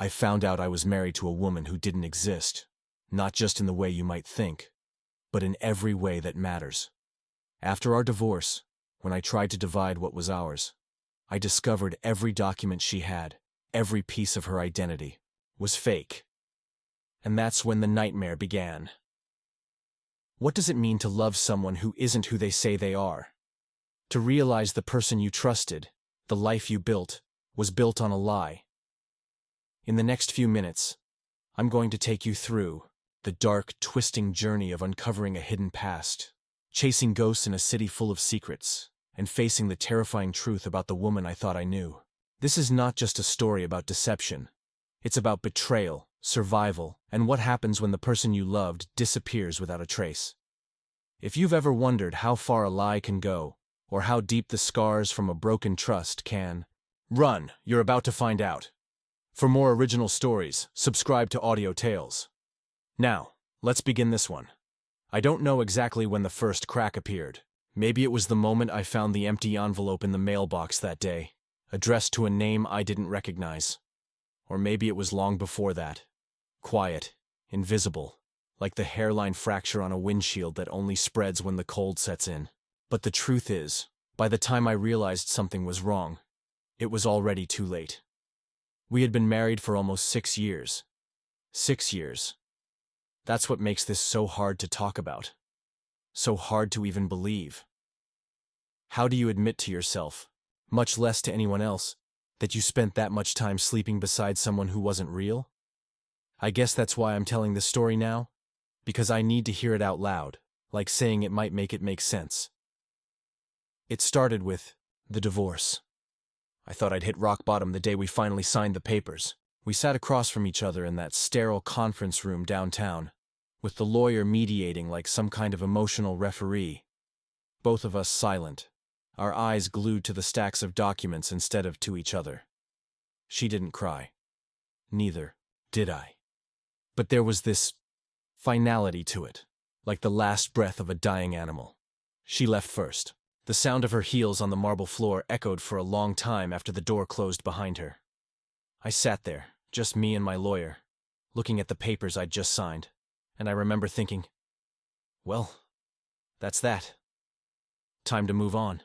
I found out I was married to a woman who didn't exist, not just in the way you might think, but in every way that matters. After our divorce, when I tried to divide what was ours, I discovered every document she had, every piece of her identity, was fake. And that's when the nightmare began. What does it mean to love someone who isn't who they say they are? To realize the person you trusted, the life you built, was built on a lie. In the next few minutes, I'm going to take you through the dark, twisting journey of uncovering a hidden past, chasing ghosts in a city full of secrets, and facing the terrifying truth about the woman I thought I knew. This is not just a story about deception. It's about betrayal, survival, and what happens when the person you loved disappears without a trace. If you've ever wondered how far a lie can go, or how deep the scars from a broken trust can run, you're about to find out. For more original stories, subscribe to Audio Tales. Now, let's begin this one. I don't know exactly when the first crack appeared. Maybe it was the moment I found the empty envelope in the mailbox that day, addressed to a name I didn't recognize. Or maybe it was long before that. Quiet, invisible, like the hairline fracture on a windshield that only spreads when the cold sets in. But the truth is, by the time I realized something was wrong, it was already too late. We had been married for almost 6 years. 6 years. That's what makes this so hard to talk about. So hard to even believe. How do you admit to yourself, much less to anyone else, that you spent that much time sleeping beside someone who wasn't real? I guess that's why I'm telling this story now, because I need to hear it out loud, like saying it might make it make sense. It started with the divorce. I thought I'd hit rock bottom the day we finally signed the papers. We sat across from each other in that sterile conference room downtown, with the lawyer mediating like some kind of emotional referee. Both of us silent, our eyes glued to the stacks of documents instead of to each other. She didn't cry. Neither did I. But there was this finality to it, like the last breath of a dying animal. She left first. The sound of her heels on the marble floor echoed for a long time after the door closed behind her. I sat there, just me and my lawyer, looking at the papers I'd just signed, and I remember thinking, well, that's that. Time to move on.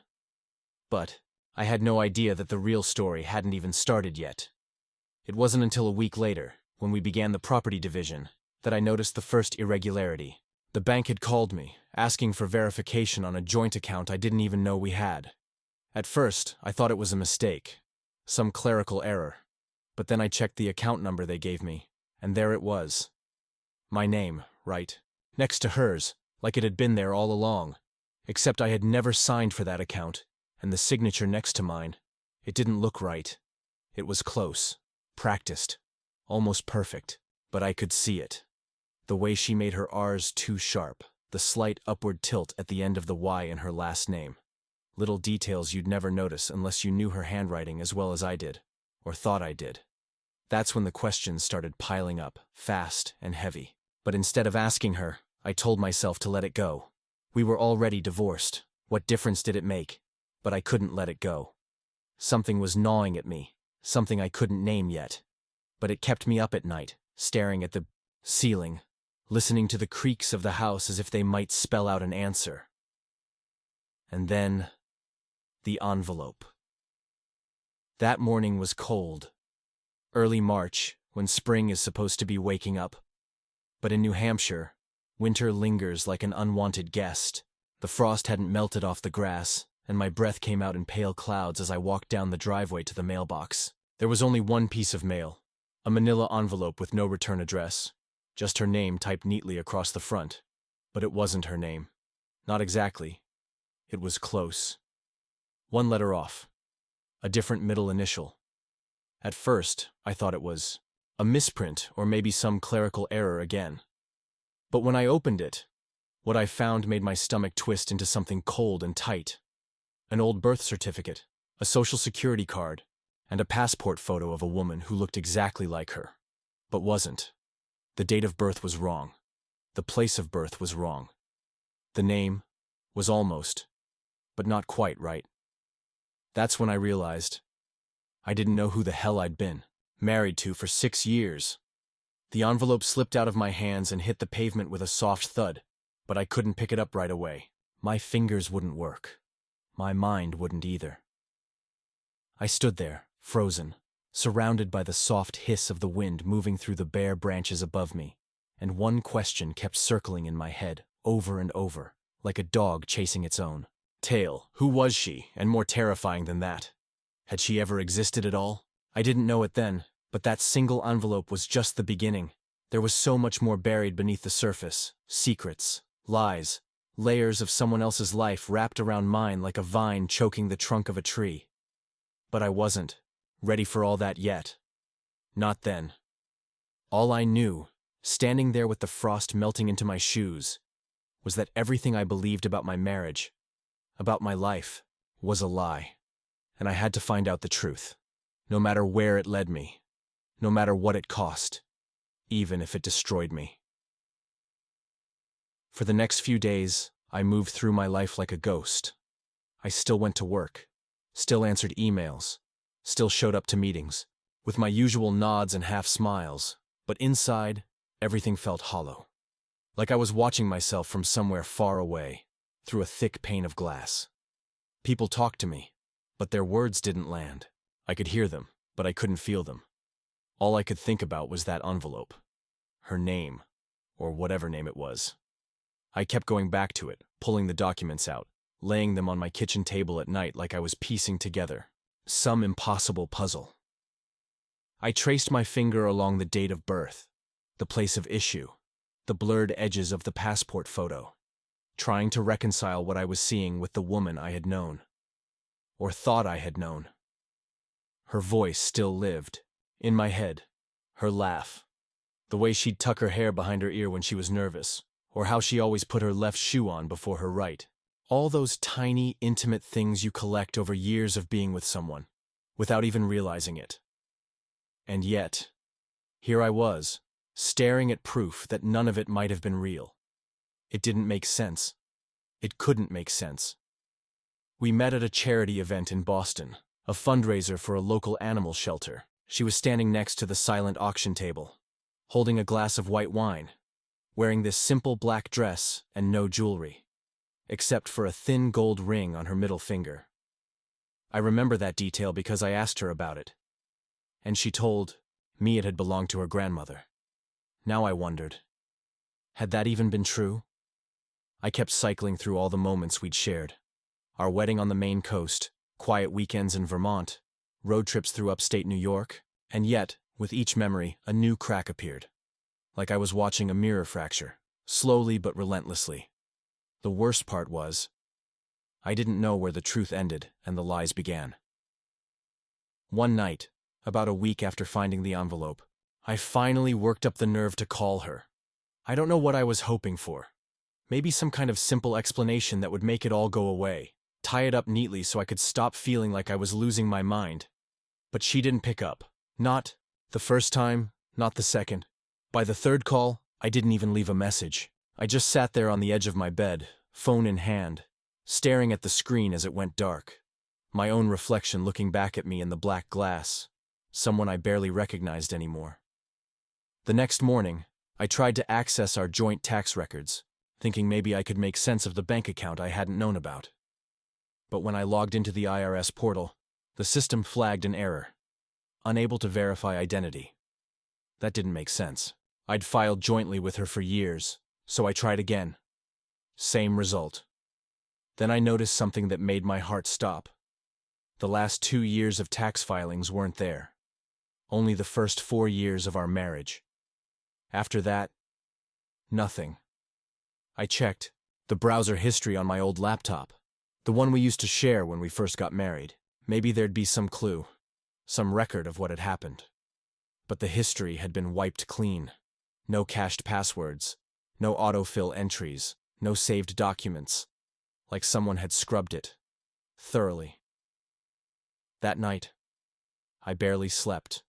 But I had no idea that the real story hadn't even started yet. It wasn't until a week later, when we began the property division, that I noticed the first irregularity. The bank had called me, asking for verification on a joint account I didn't even know we had. At first, I thought it was a mistake, some clerical error. But then I checked the account number they gave me, and there it was. My name, right, next to hers, like it had been there all along. Except I had never signed for that account, and the signature next to mine, it didn't look right. It was close, practiced, almost perfect, but I could see it. The way she made her R's too sharp, the slight upward tilt at the end of the Y in her last name. Little details you'd never notice unless you knew her handwriting as well as I did, or thought I did. That's when the questions started piling up, fast and heavy. But instead of asking her, I told myself to let it go. We were already divorced. What difference did it make? But I couldn't let it go. Something was gnawing at me, something I couldn't name yet. But it kept me up at night, staring at the ceiling, listening to the creaks of the house as if they might spell out an answer. And then, the envelope. That morning was cold. Early March, when spring is supposed to be waking up. But in New Hampshire, winter lingers like an unwanted guest. The frost hadn't melted off the grass, and my breath came out in pale clouds as I walked down the driveway to the mailbox. There was only one piece of mail, a manila envelope with no return address. Just her name typed neatly across the front. But it wasn't her name. Not exactly. It was close. One letter off. A different middle initial. At first, I thought it was a misprint or maybe some clerical error again. But when I opened it, what I found made my stomach twist into something cold and tight. An old birth certificate, a social security card, and a passport photo of a woman who looked exactly like her, but wasn't. The date of birth was wrong. The place of birth was wrong. The name was almost, but not quite right. That's when I realized I didn't know who the hell I'd been. Married to for 6 years. The envelope slipped out of my hands and hit the pavement with a soft thud, but I couldn't pick it up right away. My fingers wouldn't work. My mind wouldn't either. I stood there, frozen, surrounded by the soft hiss of the wind moving through the bare branches above me, and one question kept circling in my head, over and over, like a dog chasing its own tail. Who was she, and more terrifying than that? Had she ever existed at all? I didn't know it then, but that single envelope was just the beginning. There was so much more buried beneath the surface. Secrets, lies, layers of someone else's life wrapped around mine like a vine choking the trunk of a tree. But I wasn't ready for all that yet. Not then. All I knew, standing there with the frost melting into my shoes, was that everything I believed about my marriage, about my life, was a lie. And I had to find out the truth, no matter where it led me, no matter what it cost, even if it destroyed me. For the next few days, I moved through my life like a ghost. I still went to work, still answered emails, still showed up to meetings, with my usual nods and half smiles, but inside, everything felt hollow. Like I was watching myself from somewhere far away, through a thick pane of glass. People talked to me, but their words didn't land. I could hear them, but I couldn't feel them. All I could think about was that envelope. Her name, or whatever name it was. I kept going back to it, pulling the documents out, laying them on my kitchen table at night like I was piecing together some impossible puzzle. I traced my finger along the date of birth, the place of issue, the blurred edges of the passport photo, trying to reconcile what I was seeing with the woman I had known, or thought I had known. Her voice still lived, in my head, her laugh, the way she'd tuck her hair behind her ear when she was nervous, or how she always put her left shoe on before her right. All those tiny, intimate things you collect over years of being with someone, without even realizing it. And yet, here I was, staring at proof that none of it might have been real. It didn't make sense. It couldn't make sense. We met at a charity event in Boston, a fundraiser for a local animal shelter. She was standing next to the silent auction table, holding a glass of white wine, wearing this simple black dress and no jewelry, except for a thin gold ring on her middle finger. I remember that detail because I asked her about it, and she told me it had belonged to her grandmother. Now I wondered, had that even been true? I kept cycling through all the moments we'd shared. Our wedding on the Maine coast, quiet weekends in Vermont, road trips through upstate New York, and yet, with each memory, a new crack appeared. Like I was watching a mirror fracture, slowly but relentlessly. The worst part was, I didn't know where the truth ended and the lies began. One night, about a week after finding the envelope, I finally worked up the nerve to call her. I don't know what I was hoping for. Maybe some kind of simple explanation that would make it all go away, tie it up neatly so I could stop feeling like I was losing my mind. But she didn't pick up. Not the first time, not the second. By the third call, I didn't even leave a message. I just sat there on the edge of my bed, phone in hand, staring at the screen as it went dark. My own reflection looking back at me in the black glass, someone I barely recognized anymore. The next morning, I tried to access our joint tax records, thinking maybe I could make sense of the bank account I hadn't known about. But when I logged into the IRS portal, the system flagged an error, unable to verify identity. That didn't make sense. I'd filed jointly with her for years, so I tried again. Same result. Then I noticed something that made my heart stop. The last 2 years of tax filings weren't there. Only the first 4 years of our marriage. After that, nothing. I checked the browser history on my old laptop, the one we used to share when we first got married. Maybe there'd be some clue, some record of what had happened. But the history had been wiped clean. No cached passwords, no autofill entries, no saved documents, like someone had scrubbed it, thoroughly. That night, I barely slept.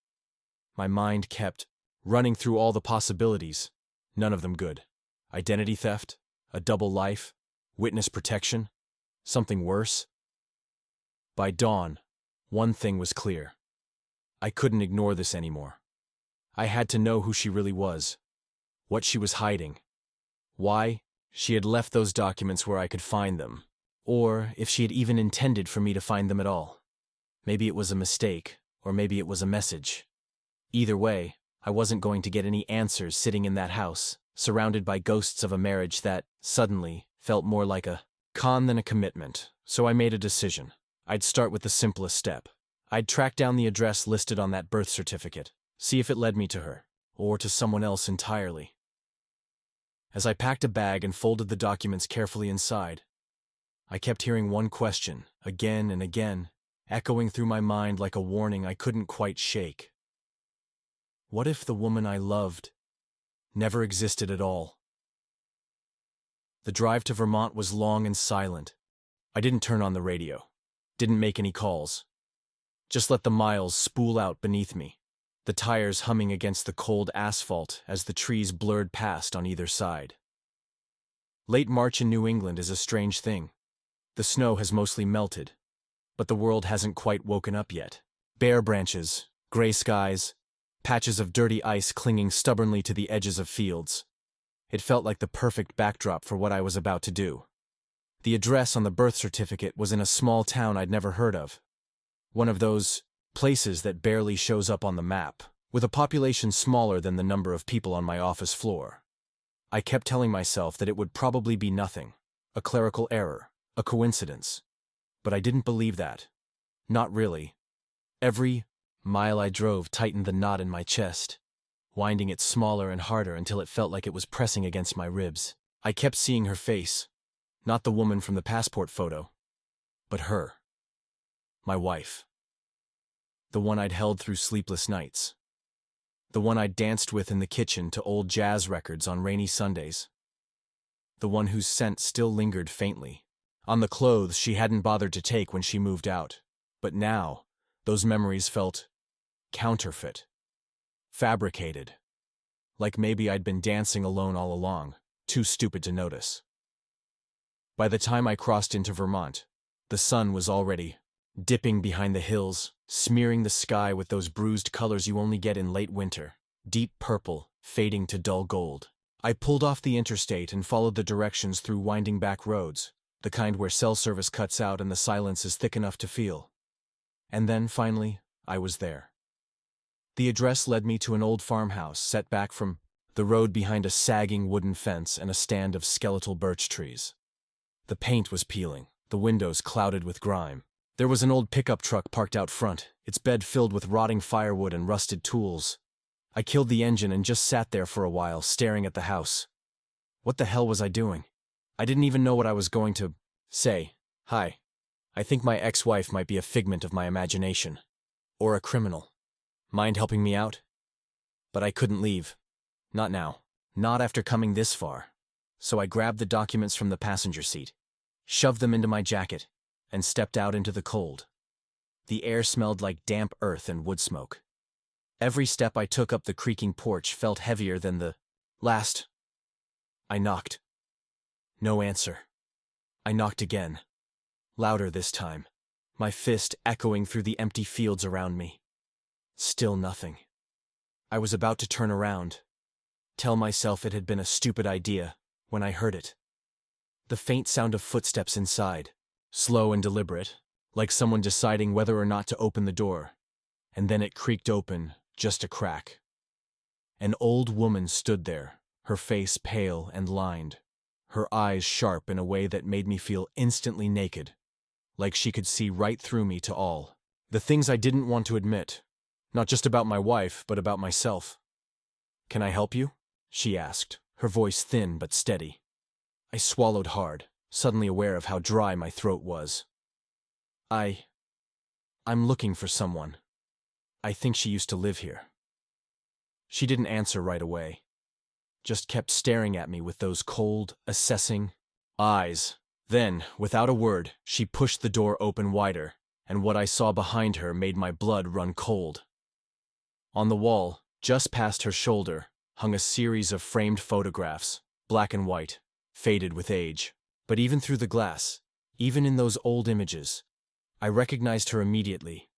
My mind kept running through all the possibilities, none of them good. Identity theft, a double life, witness protection, something worse. By dawn, one thing was clear. I couldn't ignore this anymore. I had to know who she really was, what she was hiding, why she had left those documents where I could find them, or if she had even intended for me to find them at all. Maybe it was a mistake, or maybe it was a message. Either way, I wasn't going to get any answers sitting in that house, surrounded by ghosts of a marriage that, suddenly, felt more like a con than a commitment. So I made a decision. I'd start with the simplest step. I'd track down the address listed on that birth certificate, see if it led me to her, or to someone else entirely. As I packed a bag and folded the documents carefully inside, I kept hearing one question, again and again, echoing through my mind like a warning I couldn't quite shake. What if the woman I loved never existed at all? The drive to Vermont was long and silent. I didn't turn on the radio, didn't make any calls. Just let the miles spool out beneath me, the tires humming against the cold asphalt as the trees blurred past on either side. Late March in New England is a strange thing. The snow has mostly melted, but the world hasn't quite woken up yet. Bare branches, gray skies, patches of dirty ice clinging stubbornly to the edges of fields. It felt like the perfect backdrop for what I was about to do. The address on the birth certificate was in a small town I'd never heard of. One of those places that barely shows up on the map, with a population smaller than the number of people on my office floor. I kept telling myself that it would probably be nothing, a clerical error, a coincidence. But I didn't believe that. Not really. Every mile I drove tightened the knot in my chest, winding it smaller and harder until it felt like it was pressing against my ribs. I kept seeing her face, not the woman from the passport photo, but her. My wife. The one I'd held through sleepless nights. The one I'd danced with in the kitchen to old jazz records on rainy Sundays. The one whose scent still lingered faintly on the clothes she hadn't bothered to take when she moved out. But now, those memories felt counterfeit, fabricated. Like maybe I'd been dancing alone all along, too stupid to notice. By the time I crossed into Vermont, the sun was already dipping behind the hills, smearing the sky with those bruised colors you only get in late winter, deep purple, fading to dull gold. I pulled off the interstate and followed the directions through winding back roads, the kind where cell service cuts out and the silence is thick enough to feel. And then, finally, I was there. The address led me to an old farmhouse set back from the road behind a sagging wooden fence and a stand of skeletal birch trees. The paint was peeling, the windows clouded with grime. There was an old pickup truck parked out front, its bed filled with rotting firewood and rusted tools. I killed the engine and just sat there for a while, staring at the house. What the hell was I doing? I didn't even know what I was going to say. Hi. I think my ex-wife might be a figment of my imagination. Or a criminal. Mind helping me out? But I couldn't leave. Not now. Not after coming this far. So I grabbed the documents from the passenger seat, shoved them into my jacket, and stepped out into the cold. The air smelled like damp earth and wood smoke. Every step I took up the creaking porch felt heavier than the last. I knocked. No answer. I knocked again. Louder this time, my fist echoing through the empty fields around me. Still nothing. I was about to turn around, tell myself it had been a stupid idea, when I heard it. The faint sound of footsteps inside, slow and deliberate, like someone deciding whether or not to open the door. And then it creaked open, just a crack. An old woman stood there, her face pale and lined, her eyes sharp in a way that made me feel instantly naked, like she could see right through me to all. The things I didn't want to admit, not just about my wife, but about myself. "Can I help you?" she asked, her voice thin but steady. I swallowed hard, suddenly aware of how dry my throat was. I'm looking for someone. I think she used to live here." She didn't answer right away, just kept staring at me with those cold, assessing eyes. Then, without a word, she pushed the door open wider, and what I saw behind her made my blood run cold. On the wall, just past her shoulder, hung a series of framed photographs, black and white, faded with age. But even through the glass, even in those old images, I recognized her immediately.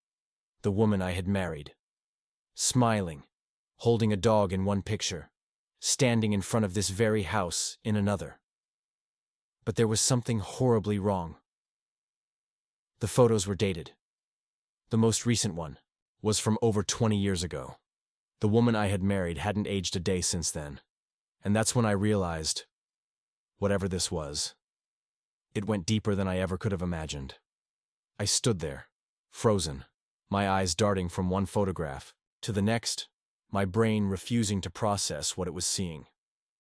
The woman I had married. smiling, holding a dog in one picture, standing in front of this very house in another. But there was something horribly wrong. The photos were dated. The most recent one was from over 20 years ago. The woman I had married hadn't aged a day since then. And that's when I realized, whatever this was, it went deeper than I ever could have imagined. I stood there, frozen, my eyes darting from one photograph to the next, my brain refusing to process what it was seeing.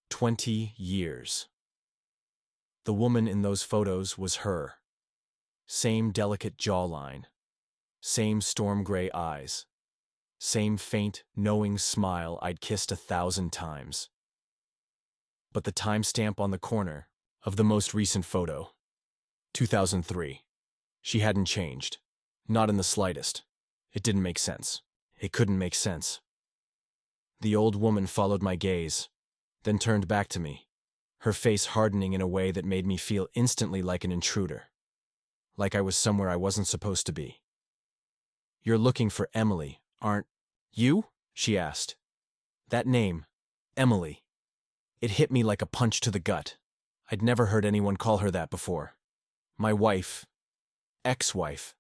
20 years. The woman in those photos was her. Same delicate jawline, same storm gray eyes, same faint, knowing smile I'd kissed 1,000 times. But the timestamp on the corner of the most recent photo, 2003, she hadn't changed. Not in the slightest. It didn't make sense. It couldn't make sense. The old woman followed my gaze, then turned back to me, her face hardening in a way that made me feel instantly like an intruder. Like I was somewhere I wasn't supposed to be. "You're looking for Emily, aren't you?" she asked. That name, Emily. It hit me like a punch to the gut. I'd never heard anyone call her that before. My wife, ex-wife,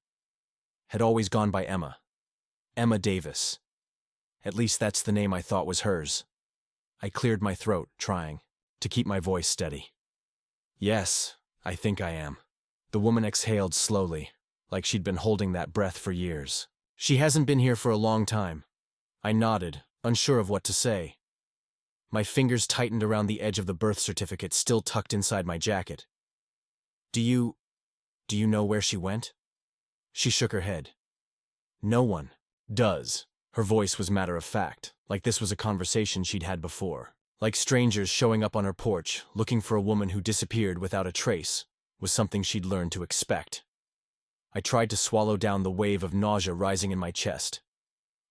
had always gone by Emma. Emma Davis. At least that's the name I thought was hers. I cleared my throat, trying to keep my voice steady. "Yes, I think I am." The woman exhaled slowly, like she'd been holding that breath for years. "She hasn't been here for a long time." I nodded, unsure of what to say. My fingers tightened around the edge of the birth certificate still tucked inside my jacket. Do you know where she went?" She shook her head. "No one does." Her voice was matter of fact, like this was a conversation she'd had before. Like strangers showing up on her porch, looking for a woman who disappeared without a trace, was something she'd learned to expect. I tried to swallow down the wave of nausea rising in my chest.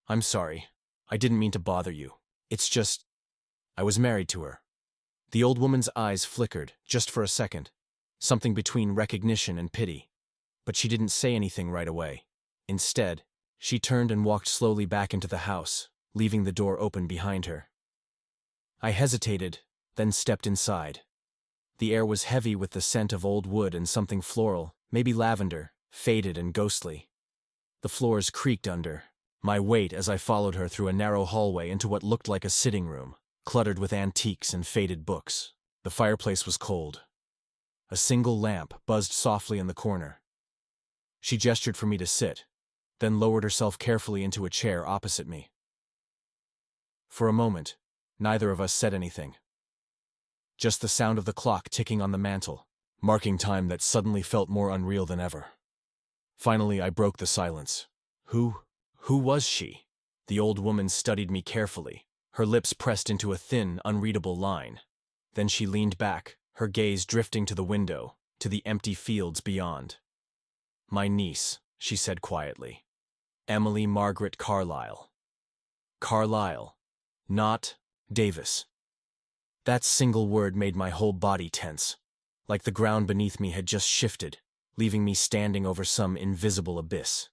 "I'm sorry. I didn't mean to bother you. It's just, I was married to her." The old woman's eyes flickered, just for a second, something between recognition and pity. But she didn't say anything right away. Instead, she turned and walked slowly back into the house, leaving the door open behind her. I hesitated, then stepped inside. The air was heavy with the scent of old wood and something floral, maybe lavender, faded and ghostly. The floors creaked under my weight as I followed her through a narrow hallway into what looked like a sitting room, cluttered with antiques and faded books. The fireplace was cold. A single lamp buzzed softly in the corner. She gestured for me to sit, then lowered herself carefully into a chair opposite me. For a moment, neither of us said anything. Just the sound of the clock ticking on the mantel, marking time that suddenly felt more unreal than ever. Finally, I broke the silence. Who was she?" The old woman studied me carefully, her lips pressed into a thin, unreadable line. Then she leaned back, her gaze drifting to the window, to the empty fields beyond. "My niece," she said quietly. "Emily Margaret Carlyle. Carlyle, not Davis." That single word made my whole body tense, like the ground beneath me had just shifted, leaving me standing over some invisible abyss.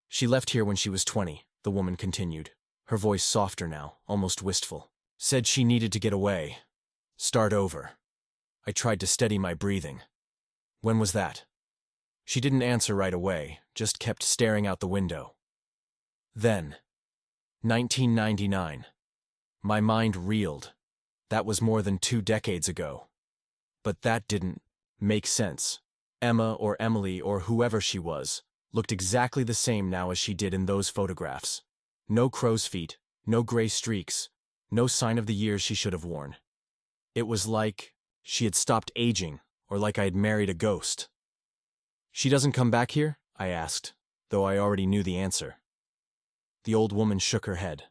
"She left here when she was 20, the woman continued, her voice softer now, almost wistful. "Said she needed to get away. Start over." I tried to steady my breathing. "When was that?" She didn't answer right away, just kept staring out the window. "Then, 1999. My mind reeled. That was more than 2 decades ago. But that didn't make sense. Emma or Emily or whoever she was looked exactly the same now as she did in those photographs. No crow's feet, no gray streaks, no sign of the years she should have worn. It was like she had stopped aging, or like I had married a ghost. "She doesn't come back here?" I asked, though I already knew the answer. The old woman shook her head.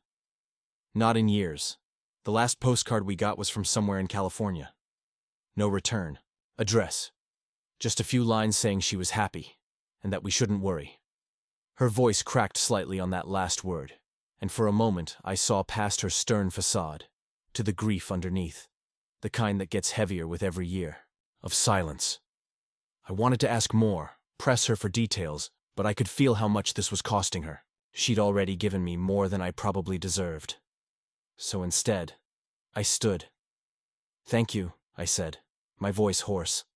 "Not in years. The last postcard we got was from somewhere in California. No return. Address. Just a few lines saying she was happy, and that we shouldn't worry." Her voice cracked slightly on that last word, and for a moment I saw past her stern facade, to the grief underneath, the kind that gets heavier with every year, of silence. I wanted to ask more, press her for details, but I could feel how much this was costing her. She'd already given me more than I probably deserved. So instead, I stood. "Thank you," I said, my voice hoarse.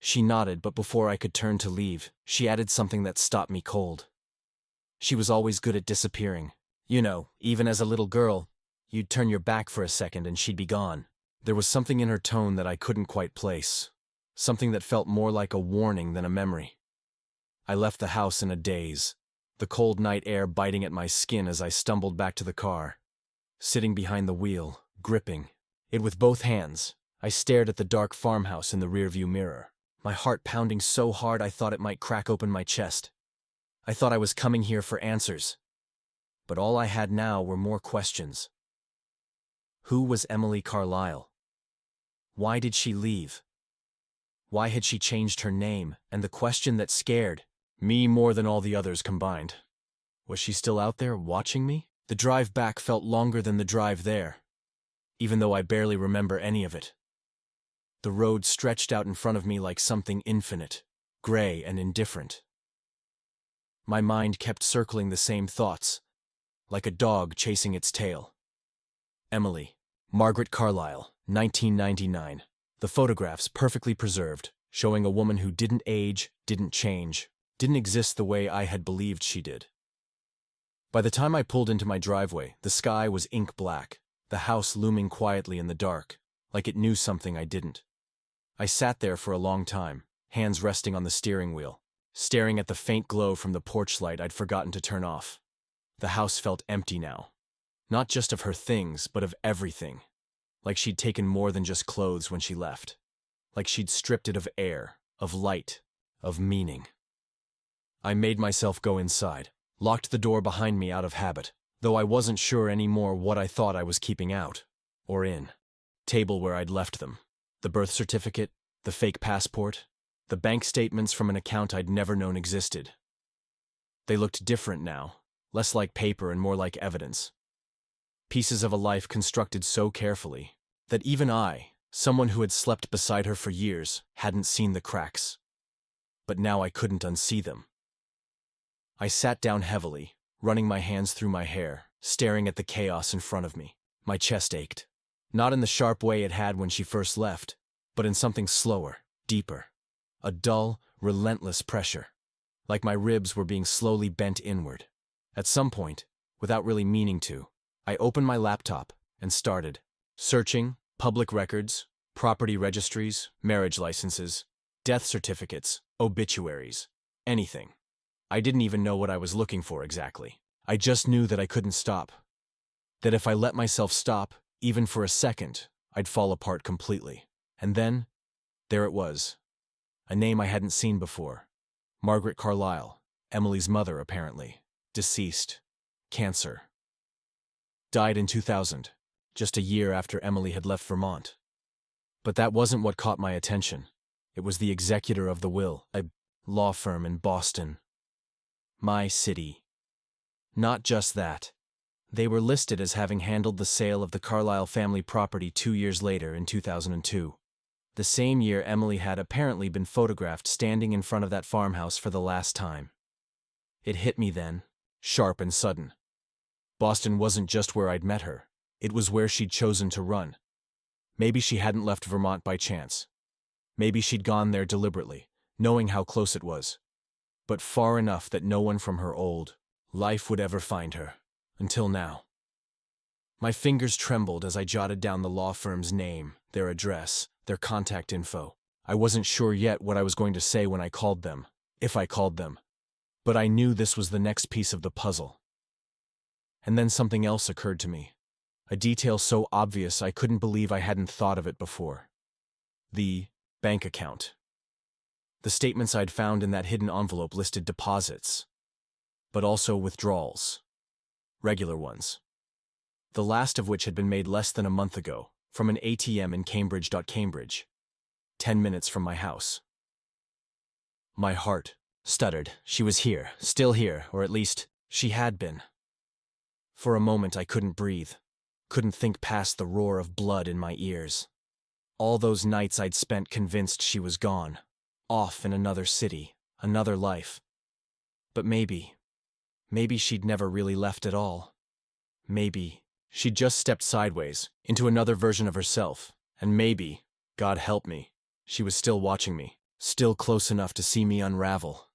She nodded, but before I could turn to leave, she added something that stopped me cold. She was always good at disappearing. You know, even as a little girl, you'd turn your back for a second and she'd be gone. There was something in her tone that I couldn't quite place. Something that felt more like a warning than a memory. I left the house in a daze, the cold night air biting at my skin as I stumbled back to the car. Sitting behind the wheel, gripping it with both hands, I stared at the dark farmhouse in the rearview mirror, my heart pounding so hard I thought it might crack open my chest. I thought I was coming here for answers, but all I had now were more questions. Who was Emily Carlisle? Why did she leave? Why had she changed her name? And the question that scared me more than all the others combined. Was she still out there watching me? The drive back felt longer than the drive there, even though I barely remember any of it. The road stretched out in front of me like something infinite, gray and indifferent. My mind kept circling the same thoughts, like a dog chasing its tail. Emily, Margaret Carlisle, 1999. The photographs perfectly preserved, showing a woman who didn't age, didn't change, didn't exist the way I had believed she did. By the time I pulled into my driveway, the sky was ink black, the house looming quietly in the dark, like it knew something I didn't. I sat there for a long time, hands resting on the steering wheel, staring at the faint glow from the porch light I'd forgotten to turn off. The house felt empty now. Not just of her things, but of everything. Like she'd taken more than just clothes when she left. Like she'd stripped it of air, of light, of meaning. I made myself go inside, locked the door behind me out of habit, though I wasn't sure anymore what I thought I was keeping out, or in. Table where I'd left them. The birth certificate, the fake passport, the bank statements from an account I'd never known existed. They looked different now, less like paper and more like evidence. Pieces of a life constructed so carefully that even I, someone who had slept beside her for years, hadn't seen the cracks. But now I couldn't unsee them. I sat down heavily, running my hands through my hair, staring at the chaos in front of me. My chest ached. Not in the sharp way it had when she first left, but in something slower, deeper. A dull, relentless pressure, like my ribs were being slowly bent inward. At some point, without really meaning to, I opened my laptop and started searching public records, property registries, marriage licenses, death certificates, obituaries, anything. I didn't even know what I was looking for exactly. I just knew that I couldn't stop. That if I let myself stop, even for a second, I'd fall apart completely. And then, there it was. A name I hadn't seen before. Margaret Carlisle, Emily's mother apparently. Deceased. Cancer. Died in 2000, just a year after Emily had left Vermont. But that wasn't what caught my attention. It was the executor of the will, a law firm in Boston. My city. Not just that. They were listed as having handled the sale of the Carlisle family property 2 years later in 2002. The same year Emily had apparently been photographed standing in front of that farmhouse for the last time. It hit me then, sharp and sudden. Boston wasn't just where I'd met her. It was where she'd chosen to run. Maybe she hadn't left Vermont by chance. Maybe she'd gone there deliberately, knowing how close it was. But far enough that no one from her old life would ever find her. Until now. My fingers trembled as I jotted down the law firm's name, their address, their contact info. I wasn't sure yet what I was going to say when I called them, if I called them. But I knew this was the next piece of the puzzle. And then something else occurred to me. A detail so obvious I couldn't believe I hadn't thought of it before. The bank account. The statements I'd found in that hidden envelope listed deposits, but also withdrawals. Regular ones. The last of which had been made less than a month ago, from an ATM in Cambridge, 10 minutes from my house. My heart stuttered. She was here, still here, or at least, she had been. For a moment I couldn't breathe, couldn't think past the roar of blood in my ears. All those nights I'd spent convinced she was gone, off in another city, another life. But maybe Maybe she'd never really left at all. Maybe she'd just stepped sideways into another version of herself. And maybe, God help me, she was still watching me, still close enough to see me unravel.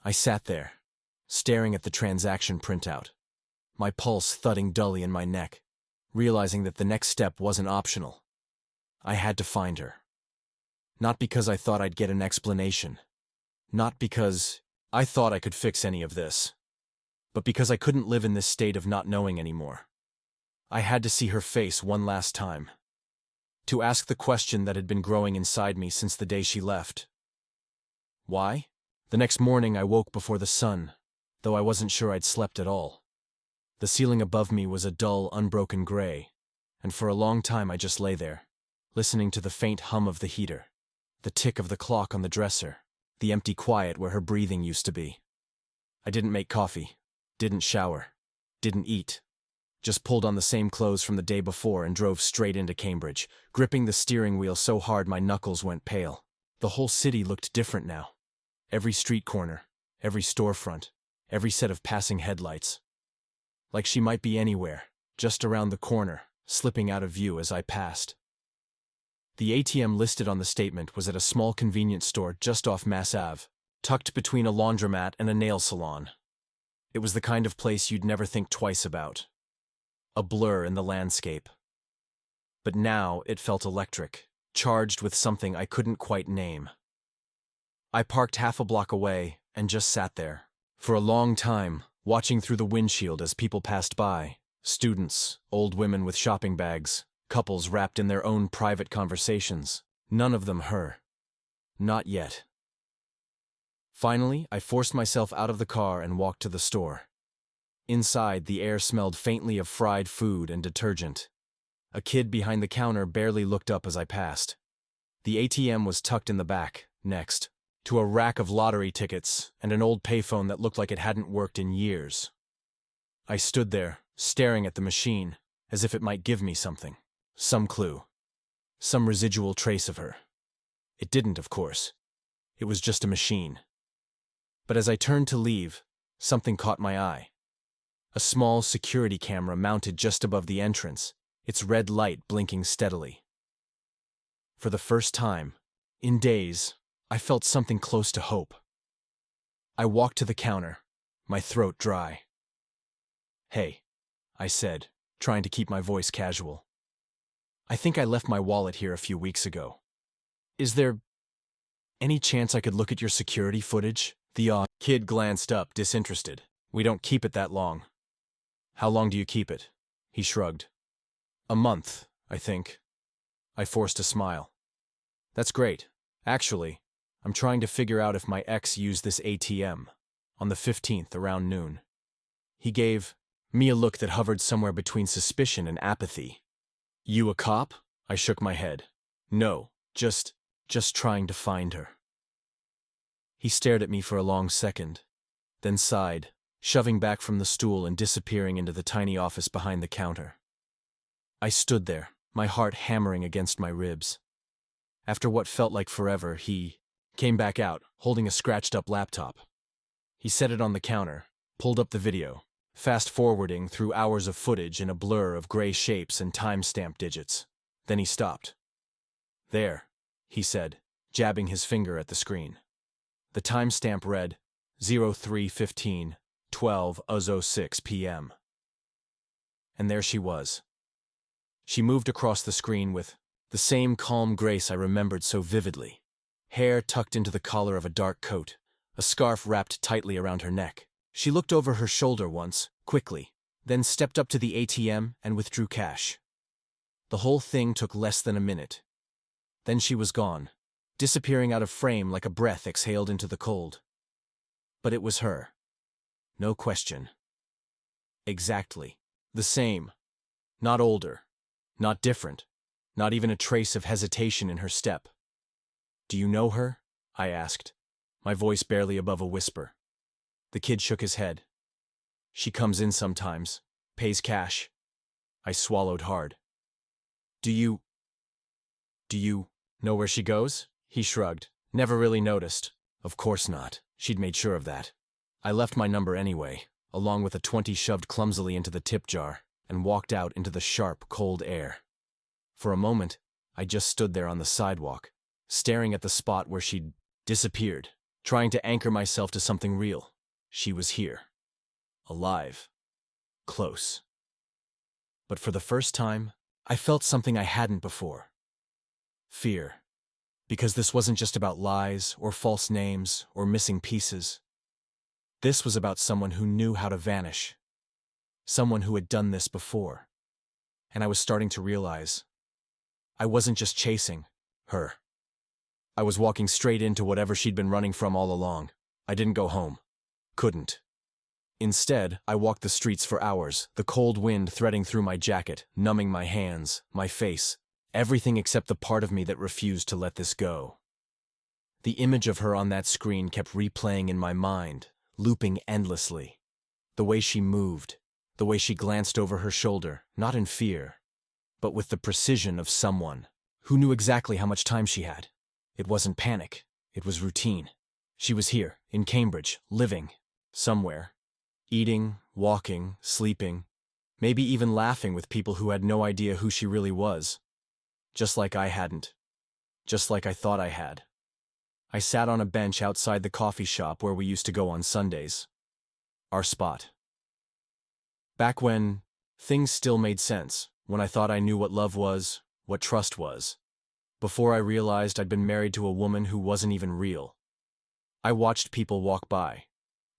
I sat there, staring at the transaction printout, my pulse thudding dully in my neck, realizing that the next step wasn't optional. I had to find her. Not because I thought I'd get an explanation. Not because I thought I could fix any of this. But because I couldn't live in this state of not knowing anymore. I had to see her face one last time. To ask the question that had been growing inside me since the day she left. Why? The next morning I woke before the sun, though I wasn't sure I'd slept at all. The ceiling above me was a dull, unbroken gray, and for a long time I just lay there, listening to the faint hum of the heater, the tick of the clock on the dresser, the empty quiet where her breathing used to be. I didn't make coffee, didn't shower, didn't eat. Just pulled on the same clothes from the day before and drove straight into Cambridge, gripping the steering wheel so hard my knuckles went pale. The whole city looked different now. Every street corner, every storefront, every set of passing headlights. Like she might be anywhere, just around the corner, slipping out of view as I passed. The ATM listed on the statement was at a small convenience store just off Mass Ave, tucked between a laundromat and a nail salon. It was the kind of place you'd never think twice about. A blur in the landscape. But now it felt electric, charged with something I couldn't quite name. I parked half a block away and just sat there, for a long time, watching through the windshield as people passed by, students, old women with shopping bags, couples wrapped in their own private conversations, none of them her. Not yet. Finally, I forced myself out of the car and walked to the store. Inside, the air smelled faintly of fried food and detergent. A kid behind the counter barely looked up as I passed. The ATM was tucked in the back, next to a rack of lottery tickets and an old payphone that looked like it hadn't worked in years. I stood there, staring at the machine, as if it might give me something. Some clue. Some residual trace of her. It didn't, of course. It was just a machine. But as I turned to leave, something caught my eye. A small security camera mounted just above the entrance, its red light blinking steadily. For the first time, in days, I felt something close to hope. I walked to the counter, my throat dry. "Hey," I said, trying to keep my voice casual. "I think I left my wallet here a few weeks ago. Is there any chance I could look at your security footage?" The kid glanced up, disinterested. "We don't keep it that long." "How long do you keep it?" He shrugged. "A month, I think." I forced a smile. "That's great. Actually, I'm trying to figure out if my ex used this ATM on the 15th around noon." He gave me a look that hovered somewhere between suspicion and apathy. "You a cop?" I shook my head. "No, just trying to find her." He stared at me for a long second, then sighed, shoving back from the stool and disappearing into the tiny office behind the counter. I stood there, my heart hammering against my ribs. After what felt like forever, he came back out, holding a scratched-up laptop. He set it on the counter, pulled up the video, fast-forwarding through hours of footage in a blur of gray shapes and time-stamp digits. Then he stopped. "There," he said, jabbing his finger at the screen. The timestamp read 03:15, 12:06 p.m. And there she was. She moved across the screen with the same calm grace I remembered so vividly. Hair tucked into the collar of a dark coat, a scarf wrapped tightly around her neck. She looked over her shoulder once, quickly, then stepped up to the ATM and withdrew cash. The whole thing took less than a minute. Then she was gone, disappearing out of frame like a breath exhaled into the cold. But it was her. No question. Exactly. The same. Not older. Not different. Not even a trace of hesitation in her step. "Do you know her?" I asked, my voice barely above a whisper. The kid shook his head. "She comes in sometimes, pays cash." I swallowed hard. Do you know where she goes?" He shrugged. "Never really noticed." "Of course not. She'd made sure of that." I left my number anyway, along with a 20 shoved clumsily into the tip jar, and walked out into the sharp, cold air. For a moment, I just stood there on the sidewalk, staring at the spot where she'd disappeared, trying to anchor myself to something real. She was here. Alive. Close. But for the first time, I felt something I hadn't before. Fear. Because this wasn't just about lies, or false names, or missing pieces. This was about someone who knew how to vanish. Someone who had done this before. And I was starting to realize I wasn't just chasing her. I was walking straight into whatever she'd been running from all along. I didn't go home. Couldn't. Instead, I walked the streets for hours, the cold wind threading through my jacket, numbing my hands, my face, everything except the part of me that refused to let this go. The image of her on that screen kept replaying in my mind, looping endlessly. The way she moved, the way she glanced over her shoulder, not in fear, but with the precision of someone who knew exactly how much time she had. It wasn't panic, it was routine. She was here, in Cambridge, living, somewhere. Eating, walking, sleeping, maybe even laughing with people who had no idea who she really was. Just like I hadn't. Just like I thought I had. I sat on a bench outside the coffee shop where we used to go on Sundays. Our spot. Back when things still made sense, when I thought I knew what love was, what trust was. Before I realized I'd been married to a woman who wasn't even real. I watched people walk by.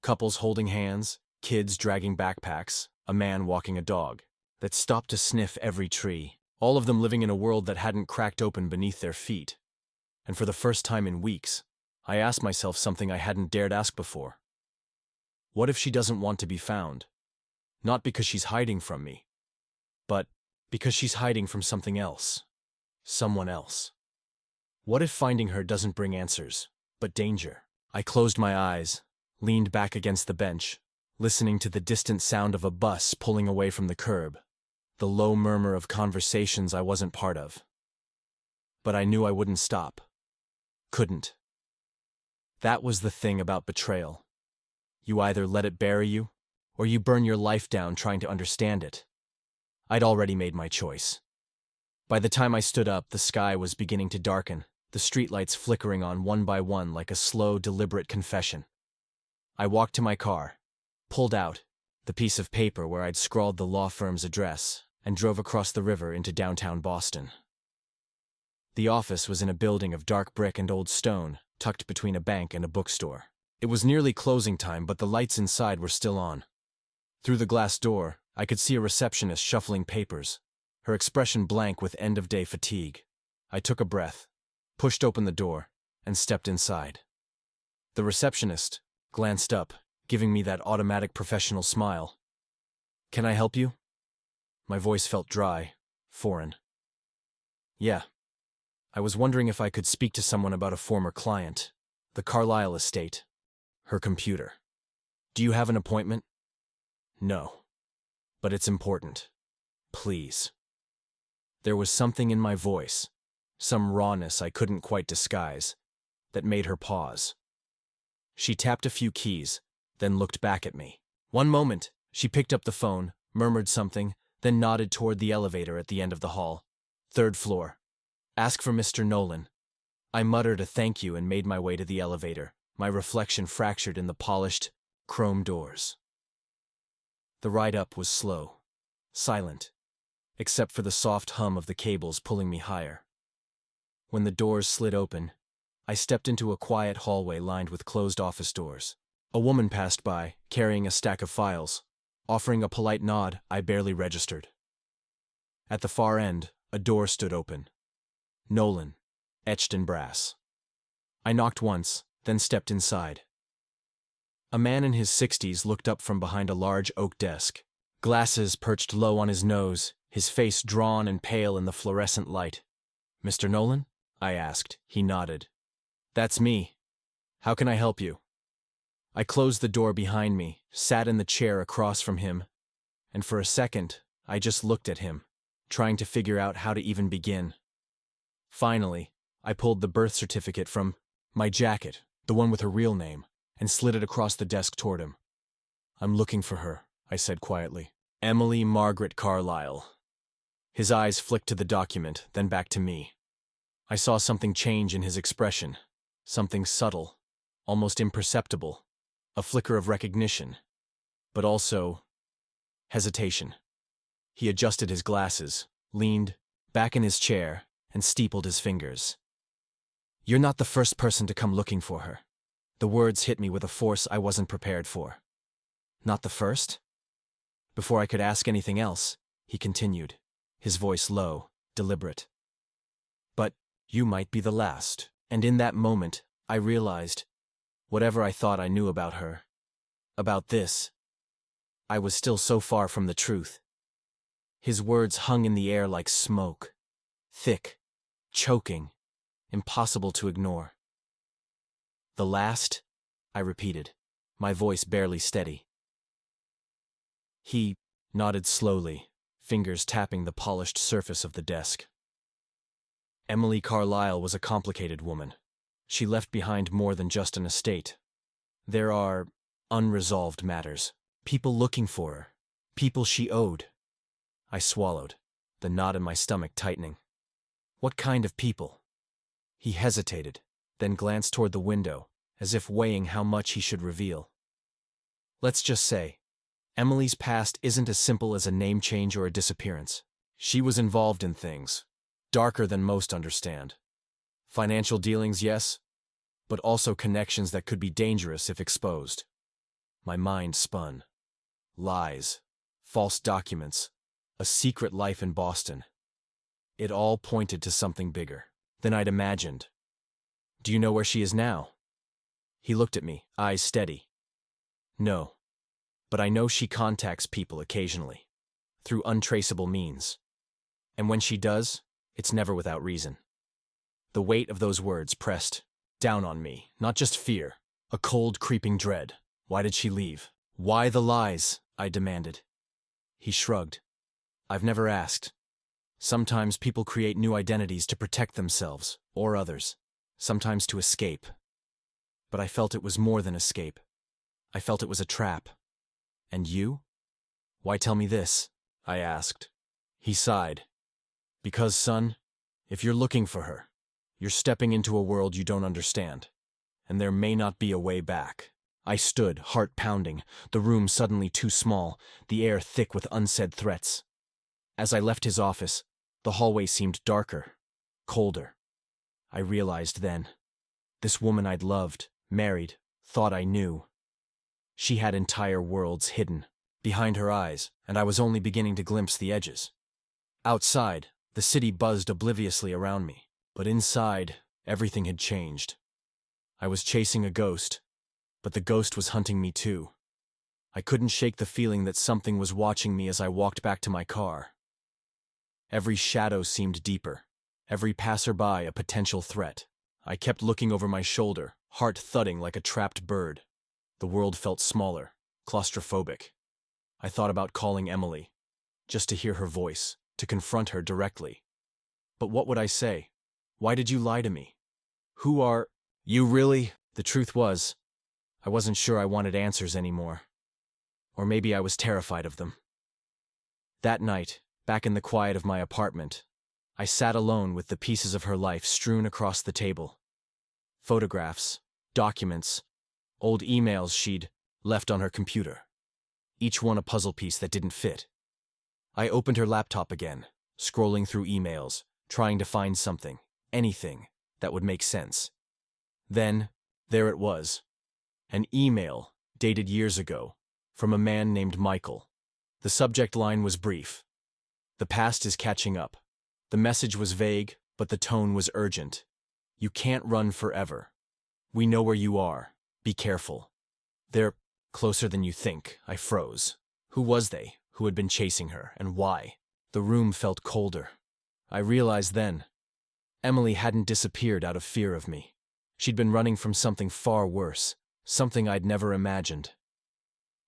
Couples holding hands, kids dragging backpacks, a man walking a dog, that stopped to sniff every tree, all of them living in a world that hadn't cracked open beneath their feet. And for the first time in weeks, I asked myself something I hadn't dared ask before. What if she doesn't want to be found? Not because she's hiding from me, but because she's hiding from something else. Someone else. What if finding her doesn't bring answers, but danger? I closed my eyes, leaned back against the bench, listening to the distant sound of a bus pulling away from the curb, the low murmur of conversations I wasn't part of. But I knew I wouldn't stop. Couldn't. That was the thing about betrayal. You either let it bury you, or you burn your life down trying to understand it. I'd already made my choice. By the time I stood up, the sky was beginning to darken, the streetlights flickering on one by one like a slow, deliberate confession. I walked to my car, pulled out the piece of paper where I'd scrawled the law firm's address, and drove across the river into downtown Boston. The office was in a building of dark brick and old stone, tucked between a bank and a bookstore. It was nearly closing time, but the lights inside were still on. Through the glass door, I could see a receptionist shuffling papers, her expression blank with end-of-day fatigue. I took a breath, pushed open the door, and stepped inside. The receptionist glanced up, giving me that automatic professional smile. "Can I help you?" My voice felt dry, foreign. "Yeah. I was wondering if I could speak to someone about a former client, the Carlisle estate, her computer. Do you have an appointment?" "No. But it's important. Please." There was something in my voice, some rawness I couldn't quite disguise, that made her pause. She tapped a few keys, then looked back at me. One moment, she picked up the phone, murmured something, then nodded toward the elevator at the end of the hall. "Third floor. Ask for Mr. Nolan." I muttered a thank you and made my way to the elevator, my reflection fractured in the polished, chrome doors. The ride up was slow, silent, except for the soft hum of the cables pulling me higher. When the doors slid open, I stepped into a quiet hallway lined with closed office doors. A woman passed by, carrying a stack of files. Offering a polite nod, I barely registered. At the far end, a door stood open. Nolan, etched in brass. I knocked once, then stepped inside. A man in his 60s looked up from behind a large oak desk. Glasses perched low on his nose, his face drawn and pale in the fluorescent light. "Mr. Nolan?" I asked. He nodded. "That's me. How can I help you?" I closed the door behind me, sat in the chair across from him, and for a second, I just looked at him, trying to figure out how to even begin. Finally, I pulled the birth certificate from my jacket, the one with her real name, and slid it across the desk toward him. "I'm looking for her," I said quietly. "Emily Margaret Carlyle." His eyes flicked to the document, then back to me. I saw something change in his expression, something subtle, almost imperceptible, a flicker of recognition, but also hesitation. He adjusted his glasses, leaned back in his chair, and steepled his fingers. "You're not the first person to come looking for her." The words hit me with a force I wasn't prepared for. "Not the first?" Before I could ask anything else, he continued, his voice low, deliberate. "But you might be the last." And in that moment, I realized, whatever I thought I knew about her, about this, I was still so far from the truth. His words hung in the air like smoke, thick, choking, impossible to ignore. "The last?" I repeated, my voice barely steady. He nodded slowly, fingers tapping the polished surface of the desk. Emily Carlyle was a complicated woman. She left behind more than just an estate. There are unresolved matters, people looking for her, people she owed. I swallowed, the knot in my stomach tightening. What kind of people? He hesitated, then glanced toward the window, as if weighing how much he should reveal. "Let's just say, Emily's past isn't as simple as a name change or a disappearance. She was involved in things darker than most understand. Financial dealings, yes, but also connections that could be dangerous if exposed." My mind spun. Lies, false documents, a secret life in Boston. It all pointed to something bigger than I'd imagined. "Do you know where she is now?" He looked at me, eyes steady. "No, but I know she contacts people occasionally, through untraceable means. And when she does, it's never without reason." The weight of those words pressed down on me, not just fear, a cold, creeping dread. Why did she leave? "Why the lies?" I demanded. He shrugged. "I've never asked. Sometimes people create new identities to protect themselves, or others, sometimes to escape. But I felt it was more than escape. I felt it was a trap. And you? Why tell me this?" I asked. He sighed. "Because, son, if you're looking for her, you're stepping into a world you don't understand, and there may not be a way back." I stood, heart pounding, the room suddenly too small, the air thick with unsaid threats. As I left his office, the hallway seemed darker, colder. I realized then, this woman I'd loved, married, thought I knew. She had entire worlds hidden behind her eyes, and I was only beginning to glimpse the edges. Outside, the city buzzed obliviously around me, but inside, everything had changed. I was chasing a ghost, but the ghost was hunting me too. I couldn't shake the feeling that something was watching me as I walked back to my car. Every shadow seemed deeper, every passerby a potential threat. I kept looking over my shoulder, heart thudding like a trapped bird. The world felt smaller, claustrophobic. I thought about calling Emily, just to hear her voice, to confront her directly. But what would I say? Why did you lie to me? Who are you really? The truth was, I wasn't sure I wanted answers anymore. Or maybe I was terrified of them. That night, back in the quiet of my apartment, I sat alone with the pieces of her life strewn across the table. Photographs, documents, old emails she'd left on her computer. Each one a puzzle piece that didn't fit. I opened her laptop again, scrolling through emails, trying to find something, anything, that would make sense. Then, there it was. An email, dated years ago, from a man named Michael. The subject line was brief. "The past is catching up." The message was vague, but the tone was urgent. "You can't run forever. We know where you are. Be careful." "They're closer than you think." I froze. Who was they? Who had been chasing her, and why? The room felt colder. I realized then, Emily hadn't disappeared out of fear of me. She'd been running from something far worse, something I'd never imagined.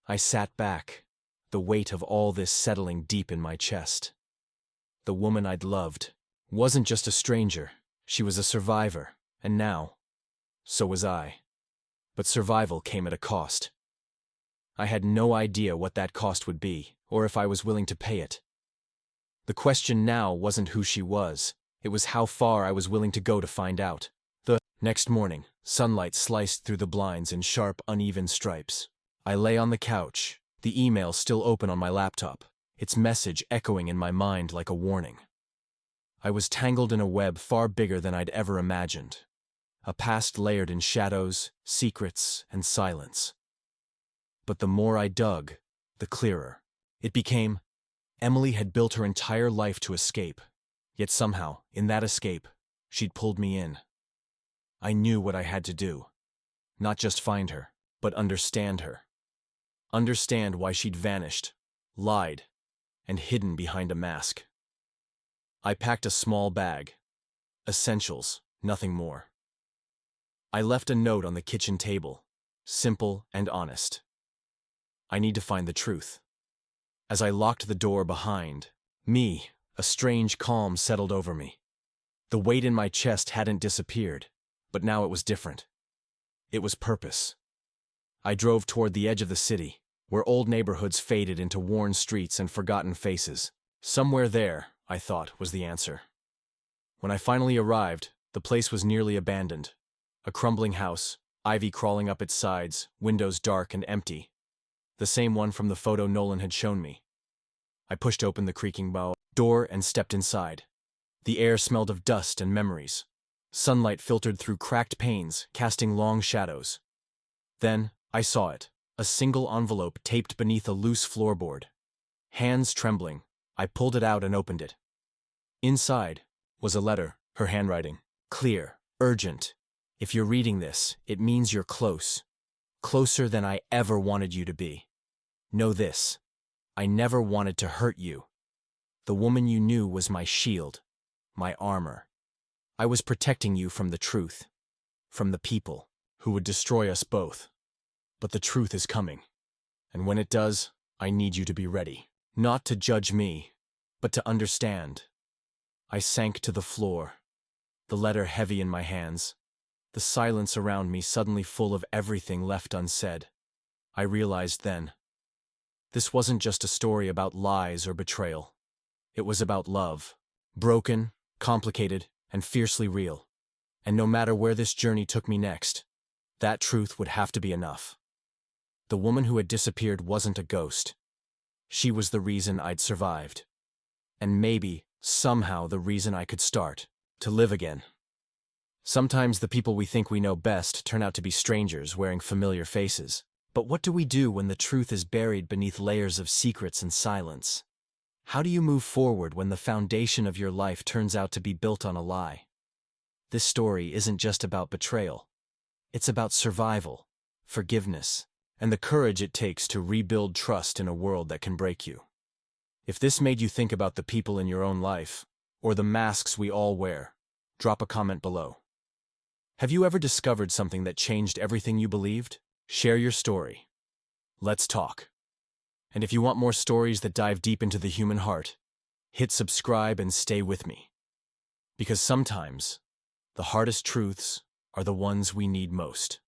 I sat back, the weight of all this settling deep in my chest. The woman I'd loved wasn't just a stranger, she was a survivor, and now, so was I. But survival came at a cost. I had no idea what that cost would be, or if I was willing to pay it. The question now wasn't who she was, it was how far I was willing to go to find out. The next morning, sunlight sliced through the blinds in sharp, uneven stripes. I lay on the couch, the email still open on my laptop, its message echoing in my mind like a warning. I was tangled in a web far bigger than I'd ever imagined. A past layered in shadows, secrets, and silence. But the more I dug, the clearer. It became, Emily had built her entire life to escape, yet somehow, in that escape, she'd pulled me in. I knew what I had to do. Not just find her, but understand her. Understand why she'd vanished, lied, and hidden behind a mask. I packed a small bag. Essentials, nothing more. I left a note on the kitchen table, simple and honest. I need to find the truth. As I locked the door behind me, a strange calm settled over me. The weight in my chest hadn't disappeared, but now it was different. It was purpose. I drove toward the edge of the city, where old neighborhoods faded into worn streets and forgotten faces. Somewhere there, I thought, was the answer. When I finally arrived, the place was nearly abandoned. A crumbling house, ivy crawling up its sides, windows dark and empty. The same one from the photo Nolan had shown me. I pushed open the creaking door and stepped inside. The air smelled of dust and memories. Sunlight filtered through cracked panes, casting long shadows. Then, I saw it, a single envelope taped beneath a loose floorboard. Hands trembling, I pulled it out and opened it. Inside was a letter, her handwriting, clear, urgent. If you're reading this, it means you're close. Closer than I ever wanted you to be. Know this. I never wanted to hurt you. The woman you knew was my shield, my armor. I was protecting you from the truth, from the people who would destroy us both. But the truth is coming. And when it does, I need you to be ready. Not to judge me, but to understand. I sank to the floor, the letter heavy in my hands. The silence around me suddenly full of everything left unsaid. I realized then. This wasn't just a story about lies or betrayal. It was about love. Broken, complicated, and fiercely real. And no matter where this journey took me next, that truth would have to be enough. The woman who had disappeared wasn't a ghost. She was the reason I'd survived. And maybe, somehow, the reason I could start to live again. Sometimes the people we think we know best turn out to be strangers wearing familiar faces. But what do we do when the truth is buried beneath layers of secrets and silence? How do you move forward when the foundation of your life turns out to be built on a lie? This story isn't just about betrayal. It's about survival, forgiveness, and the courage it takes to rebuild trust in a world that can break you. If this made you think about the people in your own life, or the masks we all wear, drop a comment below. Have you ever discovered something that changed everything you believed? Share your story. Let's talk. And if you want more stories that dive deep into the human heart, hit subscribe and stay with me. Because sometimes, the hardest truths are the ones we need most.